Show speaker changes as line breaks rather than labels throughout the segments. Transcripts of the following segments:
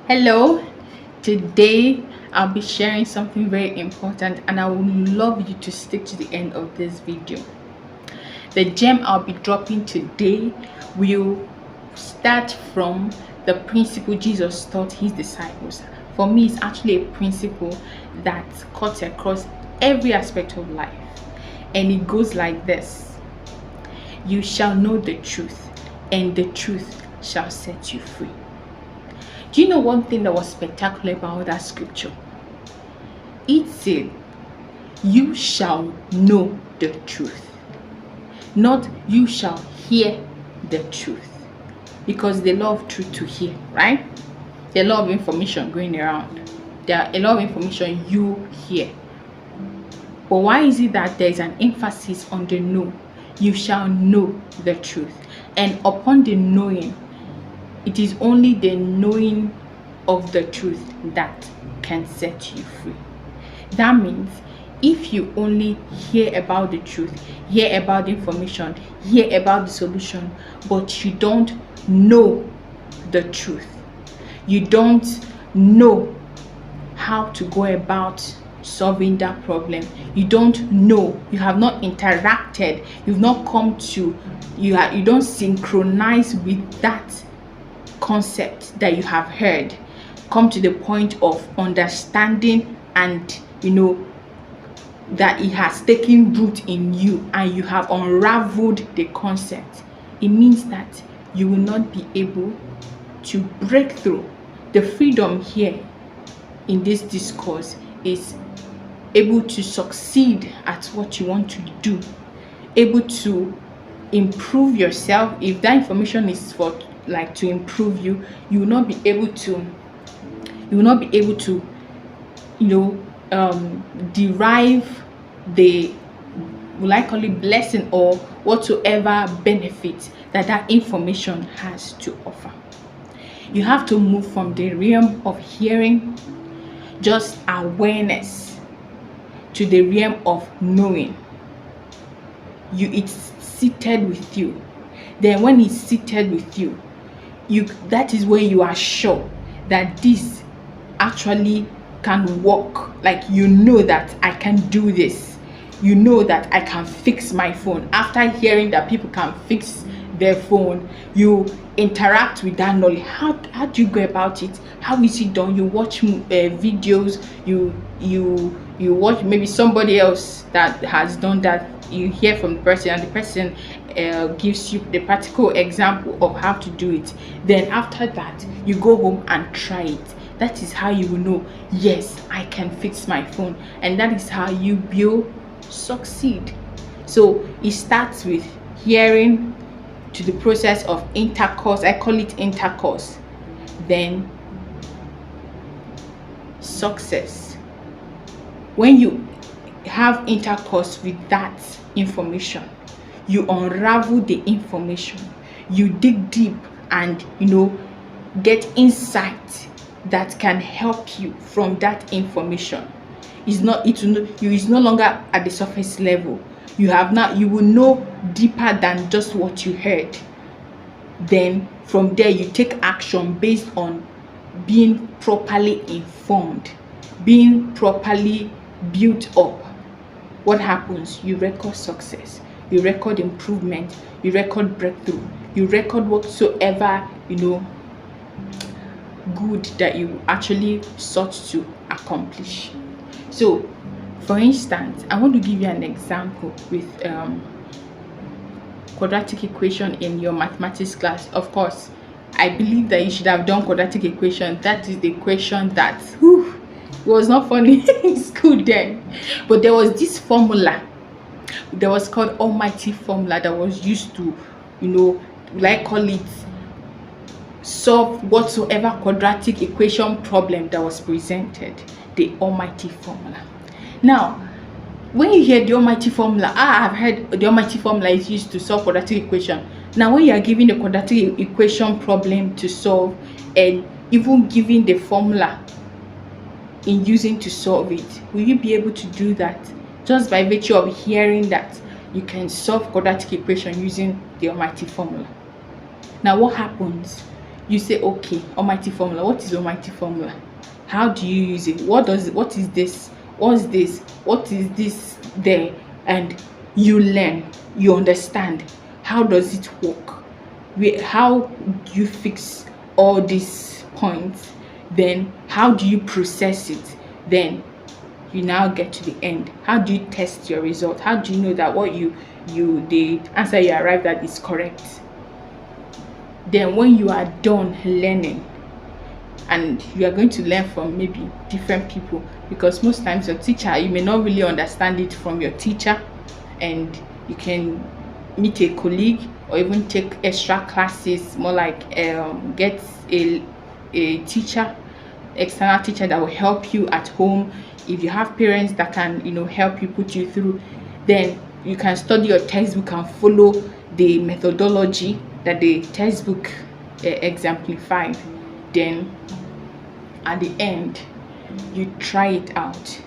Hello, today I'll be sharing something very important and I would love you to stick to the end of this video. The gem I'll be dropping today will start from the principle Jesus taught his disciples. For me, it's actually a principle that cuts across every aspect of life, and it goes like this: you shall know the truth, and the truth shall set you free. Do you know one thing that was spectacular about that scripture? It said, you shall know the truth, not you shall hear the truth. Because they love truth to hear, right? There are a lot of information going around. There are a lot of information you hear. But why is it that there is an emphasis on the know? You shall know the truth. And upon the knowing, it is only the knowing of the truth that can set you free. That means if you only hear about the truth, hear about the information, hear about the solution, but you don't know the truth, you don't know how to go about solving that problem, you don't know, you have not interacted, you've not come to, you don't synchronize with that concept that you have heard, come to the point of understanding, and that it has taken root in you and you have unraveled the concept, it means that you will not be able to break through. The freedom here in this discourse is able to succeed at what you want to do, able to improve yourself. If that information is for to improve you, you will not be able to derive the, will I call it, blessing or whatsoever benefit that information has to offer. You have to move from the realm of hearing, just awareness, to the realm of knowing. It's seated with you. Then when it's seated with you, that is where you are sure that this actually can work. Like, that I can do this, that I can fix my phone. After hearing that people can fix their phone, you interact with that knowledge. How do you go about it? How is it done? You watch videos, you watch maybe somebody else that has done that, you hear from the person, and the person gives you the practical example of how to do it. Then after that, you go home and try it. That is how you will know, yes, I can fix my phone. And that is how you will succeed. So it starts with hearing, to the process of intercourse. I call it intercourse. Then success. When you have intercourse with that information, you unravel the information, you dig deep, and get insight that can help you from that information. It's no longer at the surface level. You will know deeper than just what you heard. Then from there, you take action based on being properly informed, being properly built up. What happens? You record success, you record improvement, you record breakthrough, you record whatsoever good that you actually sought to accomplish. So for instance, I want to give you an example with quadratic equation in your mathematics class. Of course, I believe that you should have done quadratic equation. That is the equation that was not funny in school then, but there was this formula that was called almighty formula that was used to call it, solve whatsoever quadratic equation problem that was presented. The almighty formula. Now, when you hear the almighty formula, I have heard the almighty formula is used to solve quadratic equation. Now, when you are given the quadratic equation problem to solve, and even giving the formula in using to solve it, will you be able to do that just by virtue of hearing that you can solve quadratic equation using the almighty formula? Now, what happens? You say, okay, almighty formula. What is almighty formula? How do you use it? What is this? What's this? What is this there? And you learn, you understand. How does it work? How do you fix all these points? Then how do you process it? Then you now get to the end. How do you test your result? How do you know that what the answer you arrived at is correct? Then when you are done learning, and you are going to learn from maybe different people, because most times your teacher, you may not really understand it from your teacher, and you can meet a colleague or even take extra classes, more like get a teacher, external teacher that will help you at home. If you have parents that can help you, put you through, then you can study your textbook and follow the methodology that the textbook exemplifies. Then at the end, you try it out.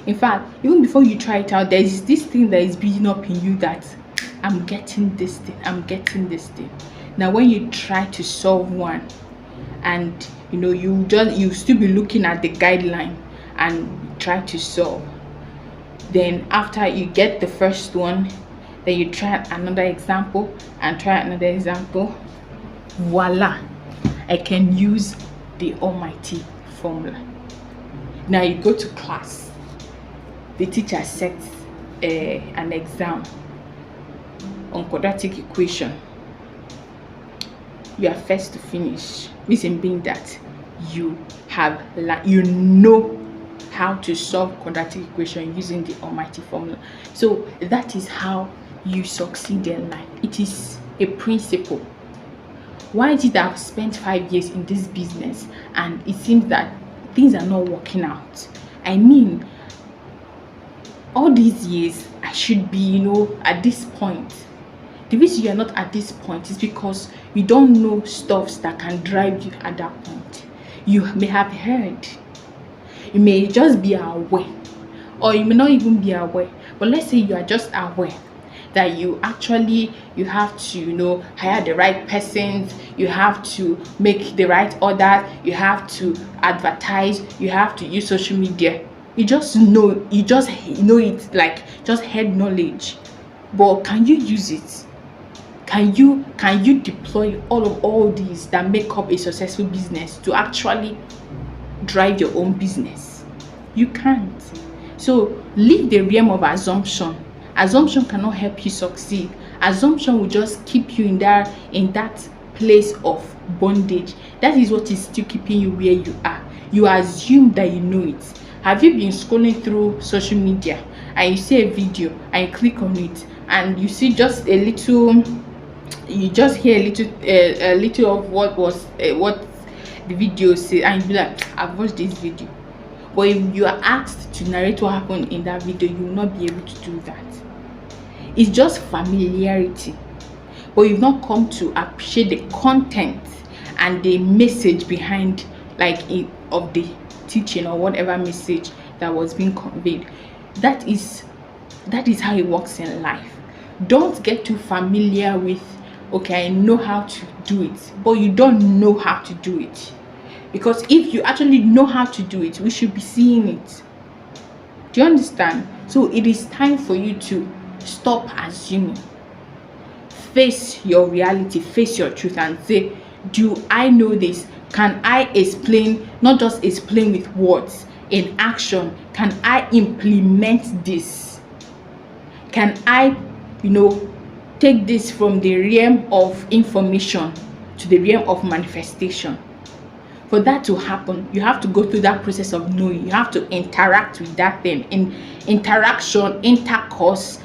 In fact, even before you try it out, there is this thing that is building up in you that I'm getting this thing, I'm getting this thing. Now when you try to solve one, and you still be looking at the guideline and try to solve, then after you get the first one, then you try another example and try another example. Voila, I can use the almighty formula. Now you go to class, the teacher sets an exam on quadratic equation. You are first to finish, reason being that you know how to solve quadratic equation using the almighty formula. So that is how you succeed in life. It is a principle. Why is it that I've spent 5 years in this business and it seems that things are not working out? I mean, all these years I should be at this point. The reason you're not at this point is because you don't know stuffs that can drive you at that point. You may have heard, you may just be aware, or you may not even be aware, but let's say you are just aware that you have to hire the right persons, you have to make the right order, you have to advertise, you have to use social media. You just know it, like just head knowledge. But can you use it? Can you deploy all these that make up a successful business to actually drive your own business? You can't. So leave the realm of assumption. Assumption cannot help you succeed. Assumption will just keep you in that place of bondage. That is what is still keeping you where you are. You assume that you know it. Have you been scrolling through social media and you see a video and you click on it and you see just a little, you just hear a little of what the video says, and you be like, I've watched this video. But if you are asked to narrate what happened in that video, you will not be able to do that. It's just familiarity, but you've not come to appreciate the content and the message behind of the teaching or whatever message that was being conveyed. That is how it works in life. Don't get too familiar with, okay, I know how to do it, but you don't know how to do it. Because if you actually know how to do it, we should be seeing it. Do you understand? So it is time for you to stop assuming. Face your reality, face your truth, and say, do I know this? Can I explain, not just explain with words, in action? Can I implement this? Can I, take this from the realm of information to the realm of manifestation? For that to happen, you have to go through that process of knowing. You have to interact with that thing. In interaction, intercourse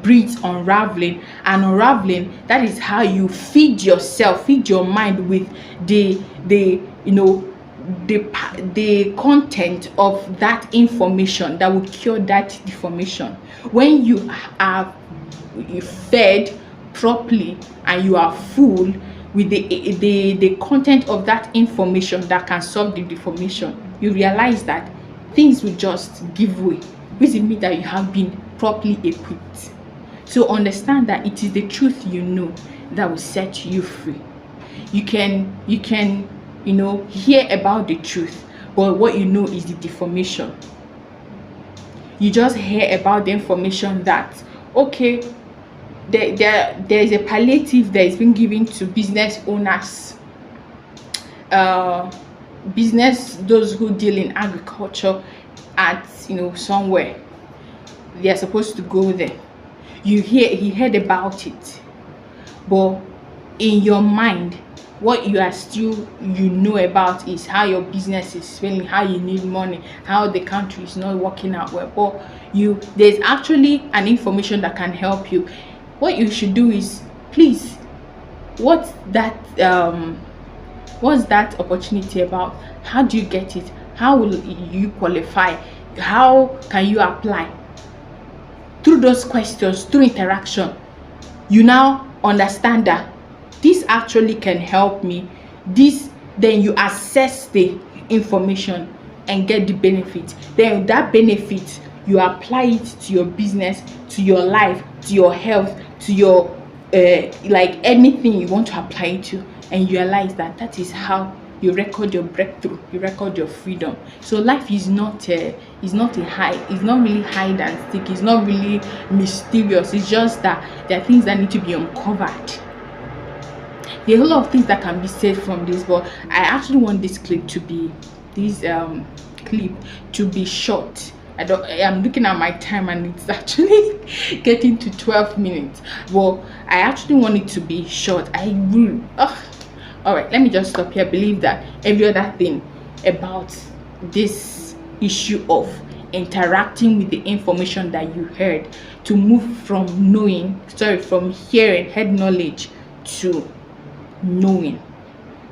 breeds unraveling, and unraveling, that is how you feed yourself, feed your mind with the content of that information that will cure that deformation. When you are fed properly and you are full with the content of that information that can solve the deformation, you realize that things will just give way, which means that you have been properly equipped. So understand that it is the truth that will set you free. You can hear about the truth, but what you know is the deformation. You just hear about the information that, okay, there's a palliative that is being given to business owners, those who deal in agriculture at somewhere. They are supposed to go there. He heard about it, but in your mind, what you are still about is how your business is failing, how you need money, how the country is not working out well. But there's actually an information that can help you. What you should do is, please, what's that opportunity about? How do you get it? How will you qualify? How can you apply? Through those questions, through interaction, you now understand that this actually can help me. Then you assess the information and get the benefit. Then that benefit, you apply it to your business, to your life, to your health, to your like anything you want to apply it to, and you realize that is how you record your breakthrough, you record your freedom. So life is not really hide and seek. It's not really mysterious. It's just that there are things that need to be uncovered. There are a lot of things that can be said from this, but I actually want this clip to be short. I'm looking at my time and it's actually getting to 12 minutes, but I actually want it to be short. All right, let me just stop here. I believe that every other thing about this issue of interacting with the information that you heard, to move from hearing, head knowledge, to knowing,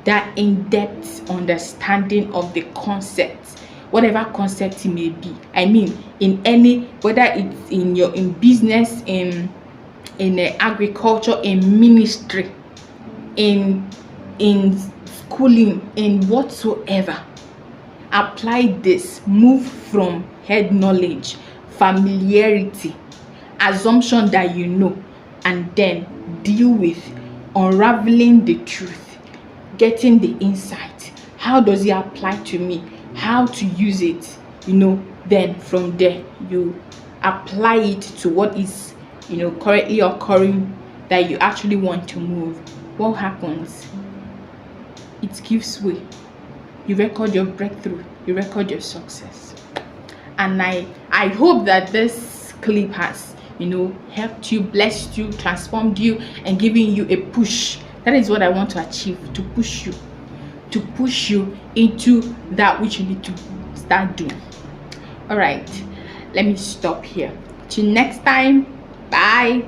that in-depth understanding of the concept, whatever concept it may be. I mean, in any, whether it's in business, in agriculture, in ministry, in schooling, in whatsoever, apply this. Move from head knowledge, familiarity, assumption that and then deal with unraveling the truth, getting the insight. How does it apply to me? How to use it? Then from there you apply it to what is currently occurring that you actually want to move. What happens? It gives way. You record your breakthrough, you record your success. And I hope that this clip has helped you, blessed you, transformed you, and giving you a push. That is what I want to achieve, to push you into that which you need to start doing. All right, let me stop here. Till next time, bye.